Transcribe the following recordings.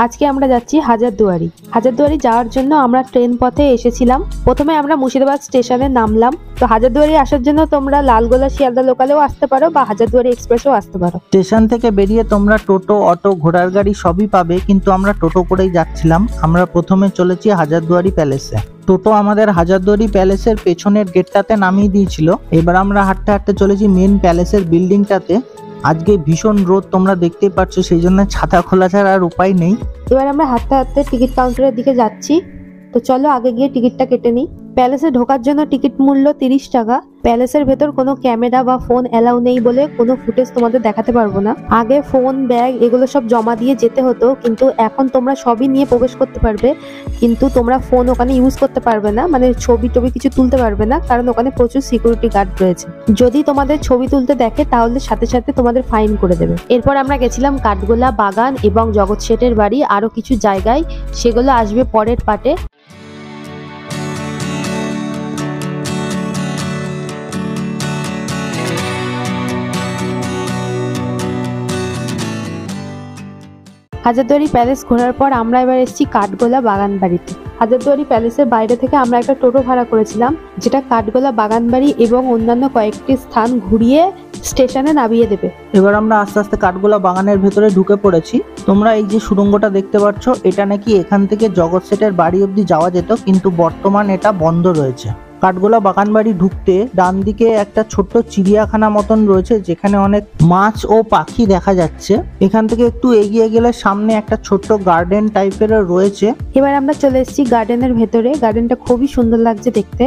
আজকে আমরা যাচ্ছি হাজারদুয়ারি। হাজারদুয়ারি যাওয়ার জন্য আমরা ট্রেন পথে এসেছিলাম। প্রথমে আমরা মুর্শিদাবাদ স্টেশনে নামলাম। তো হাজারদুয়ারি আসার জন্য তোমরা লালগোলা শিয়ালদা লোকালেও আসতে পারো বা হাজারদুয়ারি এক্সপ্রেসও আসতে পারো। স্টেশন থেকে বেরিয়ে তোমরা টোটো, অটো, ঘোড়ার গাড়ি সবই পাবে, কিন্তু আমরা টোটো করেই যাচ্ছিলাম। আমরা প্রথমে চলেছি হাজারদুয়ারি প্যালেসে। টোটো আমাদের হাজারদুয়ারি প্যালেসের পেছনের গেটটাতে নামিয়ে দিয়েছিল। এবার আমরা হাঁটতে হাঁটতে চলেছি মেন প্যালেসের বিল্ডিংটাতে। আজকে ভীষণ রোদ, তোমরা দেখতেই পাচ্ছ, সেই জন্য ছাতা খোলা ছাড়া আর উপায় নেই। এবার আমরা হাঁটতে হাঁটতে টিকিট কাউন্টারের দিকে যাচ্ছি। তো চলো আগে গিয়ে টিকিটটা কেটে নিই। প্যালেসে ঢোকার জন্য টিকিট মূল্য 30 টাকা। প্যালেসের ভেতর কোনো ক্যামেরা বা ফোন অ্যালাউ নেই বলে কোনো ফুটেজ তোমাদের দেখাতে পারবো না। আগে ফোন, ব্যাগ এগুলো সব জমা দিয়ে যেতে হতো, কিন্তু এখন তোমরা সবই নিয়ে প্রবেশ করতে পারবে। কিন্তু তোমরা ফোন ওখানে ইউজ করতে পারবে না, মানে ছবি টবি কিছু তুলতে পারবে না, কারণ ওখানে প্রচুর সিকিউরিটি গার্ড রয়েছে। যদি তোমাদের ছবি তুলতে দেখে তাহলে সাথে সাথে তোমাদের ফাইন করে দেবে। এরপর আমরা গেছিলাম কাঠগোলা বাগান এবং জগৎ শেঠের বাড়ি, আরো কিছু জায়গায়, সেগুলো আসবে পরের পার্টে। হাজারদুয়ারি প্যালেস ঘোরার পর আমরা এবার এসেছি কাঠগোলা বাগান বাড়িতে। হাজারদুয়ারি প্যালেসের বাইরে থেকে আমরা একটা টোটো ভাড়া করেছিলাম, যেটা কাঠগোলা বাগান বাড়ি এবং অন্যান্য কয়েকটি স্থান ঘুরিয়ে স্টেশনে নামিয়ে দেবে। এবার আমরা আস্তে আস্তে কাঠগোলা বাগানের ভেতরে ঢুকে পড়েছি। তোমরা এই যে সুড়ঙ্গটা দেখতে পাচ্ছ, এটা নাকি এখান থেকে জগৎ শেঠের বাড়ি অব্দি যাওয়া যেত, কিন্তু বর্তমান এটা বন্ধ রয়েছে। কাঠগোলা বাগান বাড়ি ঢুকতে ডান দিকে একটা ছোট্ট চিড়িয়াখানা মতন রয়েছে, যেখানে অনেক মাছ ও পাখি দেখা যাচ্ছে। এখান থেকে একটু এগিয়ে গেলে সামনে একটা ছোট্ট গার্ডেন টাইপের রয়েছে। এবার আমরা চলে এসেছি গার্ডেনের ভেতরে। গার্ডেনটা খুবই সুন্দর লাগছে দেখতে।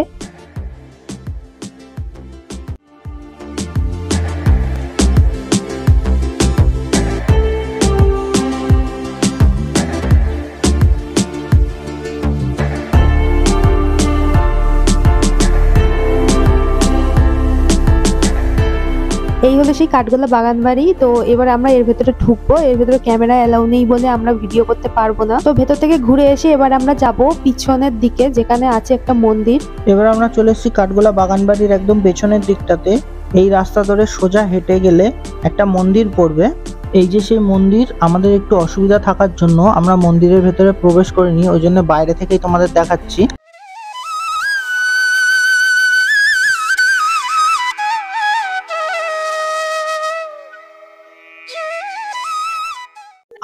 এই হলো সেই কাঠগোলা বাগান বাড়ি। তো এবার আমরা এর ভেতরে ঢুকবো। এর ভেতরে ক্যামেরা অ্যালাউ নেই বলে আমরা ভিডিও করতে পারবো না। তো ভেতর থেকে ঘুরে এসে এবার আমরা যাব পিছনের দিকে, যেখানে আছে একটা মন্দির। এবার আমরা চলে এসেছি কাঠগোলা বাগান বাড়ির একদম পেছনের দিকটাতে। এই রাস্তা ধরে সোজা হেঁটে গেলে একটা মন্দির পড়বে। এই যে সেই মন্দির। আমাদের একটু অসুবিধা থাকার জন্য আমরা মন্দিরের ভেতরে প্রবেশ করিনি, ওই জন্য বাইরে থেকেই তোমাদের দেখাচ্ছি।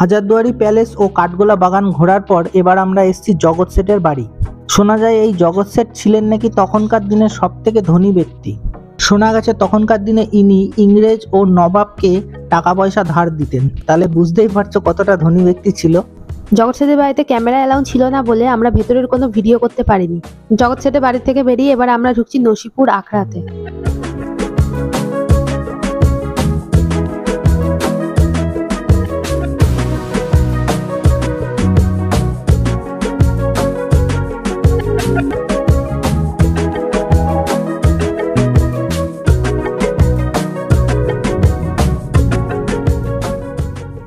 হাজারদুয়ারি প্যালেস ও কাঠগোলা বাগান ঘোরার পর এবার আমরা এসেছি জগৎ শেঠের বাড়ি। শোনা যায় এই জগৎ শেঠ ছিলেন নাকি তখনকার দিনের সব থেকে ধনী ব্যক্তি। শোনা গেছে তখনকার দিনে ইনি ইংরেজ ও নবাবকে টাকা পয়সা ধার দিতেন। তাহলে বুঝতেই পারছো কতটা ধনী ব্যক্তি ছিল। জগৎ শেঠের বাড়িতে ক্যামেরা অ্যালাউ ছিল না বলে আমরা ভেতরের কোনো ভিডিও করতে পারিনি। জগৎ শেঠের বাড়ি থেকে বেরিয়ে এবার আমরা ঢুকছি নসিপুর আখড়াতে।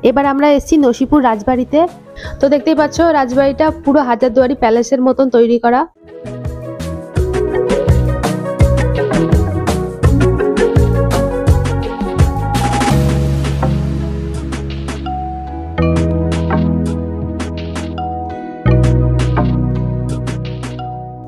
এবার আমরা এসেছি নসিপুর রাজবাড়িতে। তো দেখতেই পাচ্ছ রাজবাড়িটা পুরো হাজারদুয়ারি প্যালেসের মতন তৈরি করা।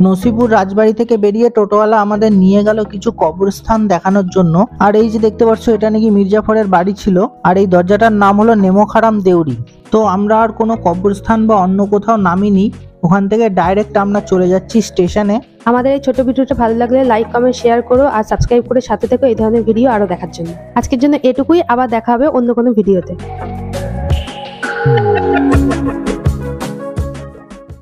নসিপুর রাজবাড়ি থেকে বেরিয়ে টোটোওয়ালা আমাদের নিয়ে গেল কিছু কবরস্থান দেখানোর জন্য। আর এই যে দেখতে পাচ্ছ, এটা নাকি মির্জাফরের বাড়ি ছিল, আর এই দরজাটার নাম হলো নেমোখারাম দেউরি। তো আমরা আর কোনো কবরস্থান বা অন্য কোথাও নামিনি, ওখান থেকে ডাইরেক্ট আমরা চলে যাচ্ছি স্টেশনে। আমাদের এই ছোট ভিডিওটা ভালো লাগলে লাইক, কমেন্ট, শেয়ার করো আর সাবস্ক্রাইব করে সাথে থেকো এই ধরনের ভিডিও আরো দেখার জন্য। আজকের জন্য এটুকুই, আবার দেখা হবে অন্য কোনো ভিডিওতে।